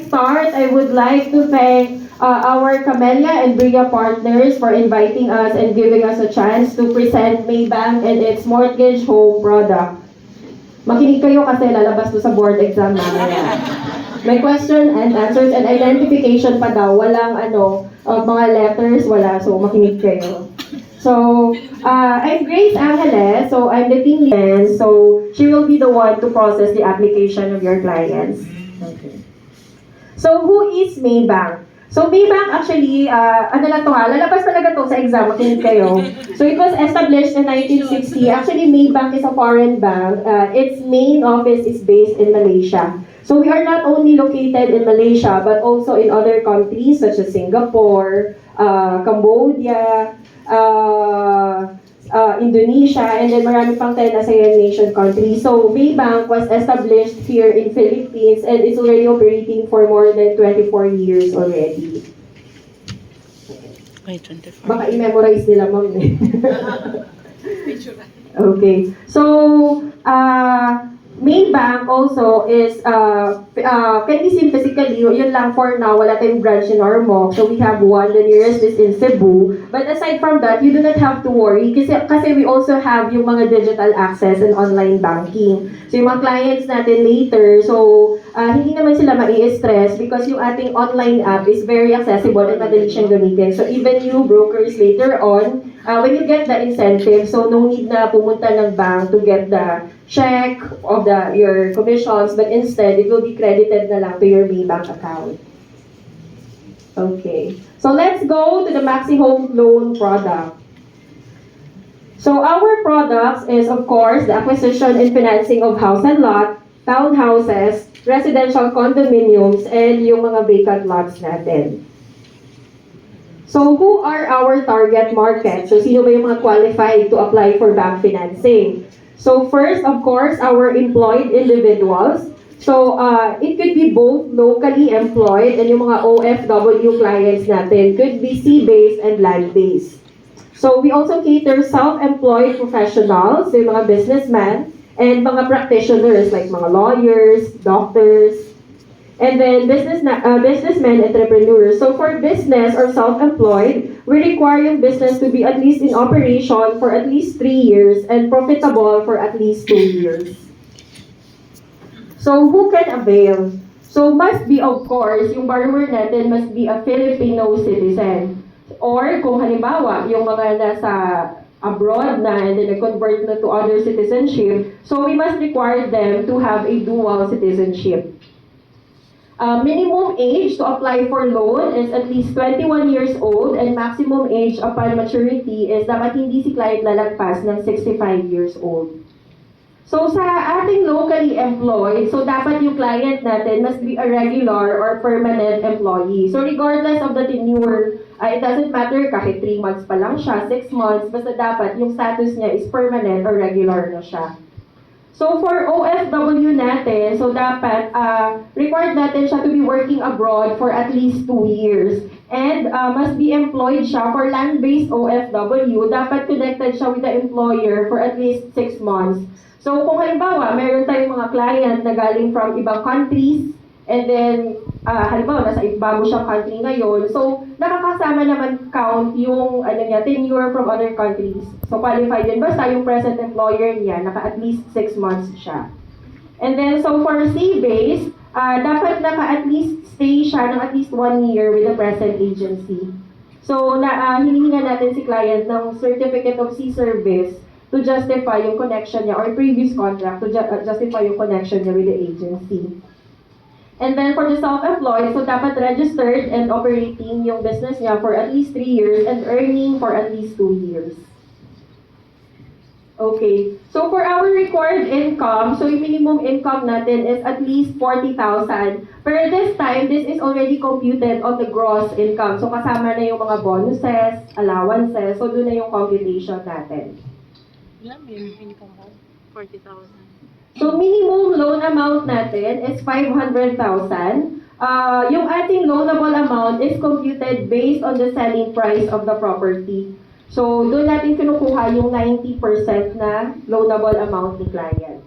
start, I would like to thank our Camella and Bria partners for inviting us and giving us a chance to present Maybank and its mortgage home product. Makinig kayo kasi lalabas to sa board exam mamaya. May question and answers and identification pa daw. Walang mga letters, wala. So, makinig kayo. So, I'm Grace Angeles. So, I'm the team lead. So, she will be the one to process the application of your clients. Okay. So, who is Maybank? So, Maybank actually, lalabas talaga to sa exam, makinig kayo. So, it was established in 1960. Actually, Maybank is a foreign bank. Its main office is based in Malaysia. So, we are not only located in Malaysia, but also in other countries such as Singapore, Cambodia, Indonesia, and then marami pang 10 ASEAN nation countries. So, Maybank was established here in Philippines and is already operating for more than 24 years already. Ay, 24. Baka i-memorize nila, ma'am. Okay. So, Maybank also is, can be seen physically, yun lang for now, wala tayong branch in Ormoc. So we have one, the nearest is in Cebu. But aside from that, you do not have to worry kasi we also have yung mga digital access and online banking. So yung mga clients natin later, so hindi naman sila mai-stress because yung ating online app is very accessible and madali siyang gamitin. So even you brokers later on, when you get the incentive, so no need na pumunta ng bank to get the check of your commissions, but instead, it will be credited na lang to your Maybank account. Okay. So let's go to the Maxi Home Loan product. So our products is, of course, the acquisition and financing of house and lot, townhouses, residential condominiums, and yung mga vacant lots natin. So who are our target market? So sino ba yung mga qualified to apply for bank financing? So first, of course, our employed individuals. So it could be both locally employed and yung mga OFW clients natin could be sea-based and land-based. So we also cater self-employed professionals, yung mga businessmen, and mga practitioners like mga lawyers, doctors, and then businessmen, entrepreneurs. So for business or self-employed, we require yung business to be at least in operation for at least 3 years and profitable for at least 2 years. So who can avail? So must be, of course, yung borrower natin must be a Filipino citizen. Or kung halimbawa, yung mga nasa abroad na and then convert na to other citizenship, so we must require them to have a dual citizenship. Minimum age to apply for loan is at least 21 years old and maximum age upon maturity is dapat hindi si client lalagpas ng 65 years old. So sa ating locally employed, so dapat yung client natin must be a regular or permanent employee. So regardless of the tenure, it doesn't matter kahit 3 months pa lang siya, 6 months, basta dapat yung status niya is permanent or regular na siya. So for OFW natin, so dapat required natin siya to be working abroad for at least 2 years. And must be employed siya for land-based OFW, dapat connected siya with the employer for at least 6 months. So kung halimbawa, meron tayong mga client na galing from ibang countries, and then halimbawa, nasa bago siyang country ngayon, so nakakasama naman count yung tenure from other countries. So qualified din basta yung present employer niya, naka at least 6 months siya. And then, so for sea-based, dapat naka at least stay siya ng at least 1 year with the present agency. So hinihinga natin si client ng Certificate of Sea Service to justify yung connection niya or previous contract to justify yung connection niya with the agency. And then for the self-employed, so dapat registered and operating yung business niya for at least 3 years and earning for at least 2 years. Okay. So for our required income, so yung minimum income natin is at least 40,000. Pero this time, this is already computed on the gross income. So kasama na yung mga bonuses, allowances, so doon na yung computation natin. Ilan yung income mo? 40,000. So minimum loan amount natin is 500,000. Yung ating loanable amount is computed based on the selling price of the property. So doon natin kinukuha yung 90% na loanable amount ni client.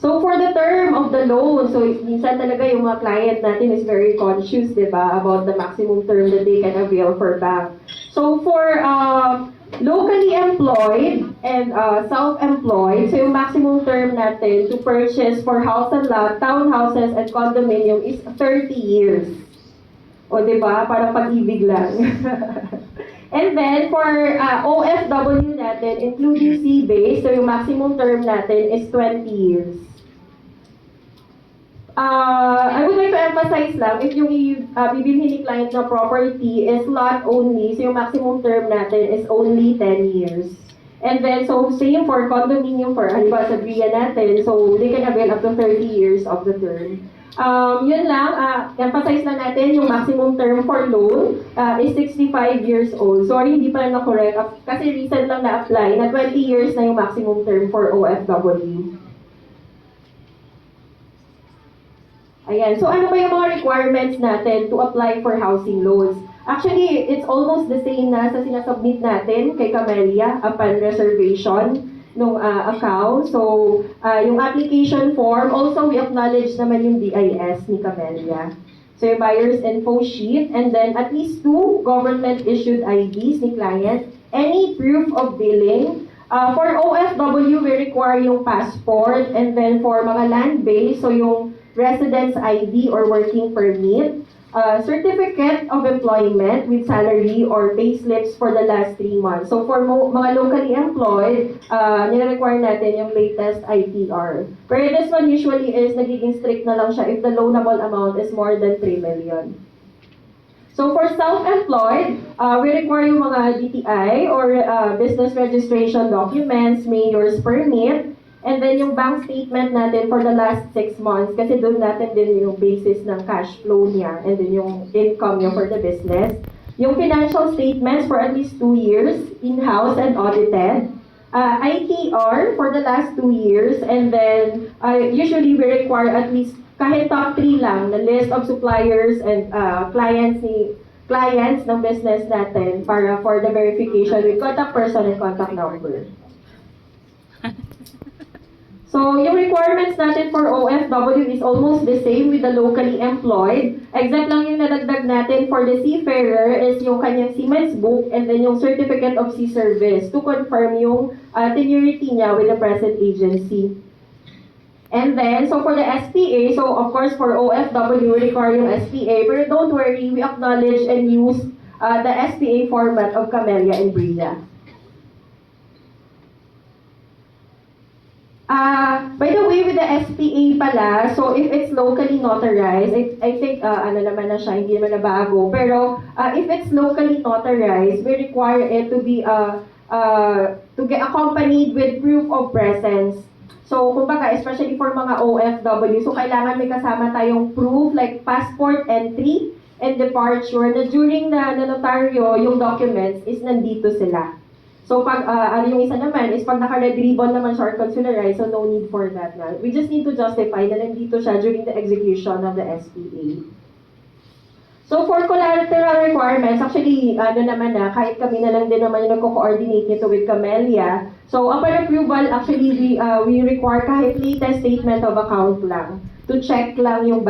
So for the term of the loan, so minsan talaga yung mga client natin is very conscious, di ba, about the maximum term that they can avail for bank. So for locally employed and self-employed, so yung maximum term natin to purchase for house and lot, townhouses and condominium is 30 years. O di ba, parang pag-ibig lang. And then for OFW natin, including C-base, so yung maximum term natin is 20 years. I would like to emphasize lang, if yung bibilhin ni client na property is lot only, so yung maximum term natin is only 10 years. And then, so same for condominium, for halimbawa sa Bria natin, so they can avail up to 30 years of the term. Yun lang, emphasize lang natin yung maximum term for loan is 65 years old. Sorry, hindi pa lang na-correct kasi recent lang na-apply na 20 years na yung maximum term for OFW. Ayan, so ano ba yung mga requirements natin to apply for housing loans? Actually, it's almost the same na sa sinasubmit natin kay Camella upon reservation ng account. So, yung application form, also we acknowledge naman yung BIS ni Camella. So, yung buyer's info sheet, and then at least 2 government-issued IDs ni client, any proof of billing. For OFW, we require yung passport, and then for mga land-based, so yung residence ID or working permit, certificate of employment with salary or pay slips for the last 3 months. So for mga locally employed, nire-require natin yung latest ITR. Pero this one usually is nagiging strict na lang siya if the loanable amount is more than 3 million. So for self-employed, we require yung mga DTI or business registration documents, mayor's permit, and then yung bank statement natin for the last 6 months kasi doon natin din yung basis ng cash flow niya and then yung income niya for the business. Yung financial statements for at least 2 years, in-house and audited. ITR for the last 2 years, and then usually we require at least kahit top 3 lang na list of suppliers and clients ng business natin para for the verification with contact person and contact number. So, yung requirements natin for OFW is almost the same with the locally employed. Except lang yung nadagdag natin for the seafarer is yung kanyang seaman's book and then yung certificate of sea service to confirm yung tenuity niya with the present agency. And then, so for the SPA, so of course for OFW, we require yung SPA. Pero don't worry, we acknowledge and use the SPA format of Camella and Bria. By the way, with the SPA pala, so if it's locally notarized, I think, ano naman na siya, hindi naman na bago. Pero, if it's locally notarized, we require it to be, to get accompanied with proof of presence. So, kumbaga, especially for mga OFW, so kailangan may kasama tayong proof, like passport entry and departure, na during na notaryo, yung documents is nandito sila. So pag ano yung isa naman is pag naka-red ribbon naman siya or consularized, so no need for that na. We just need to justify na nandito siya during the execution of the SPA. So for collateral requirements, actually ano naman na, kahit kami na lang din naman yung nagko-coordinate nito with Camella. So upon approval, actually we require kahit latest statement of account lang to check lang yung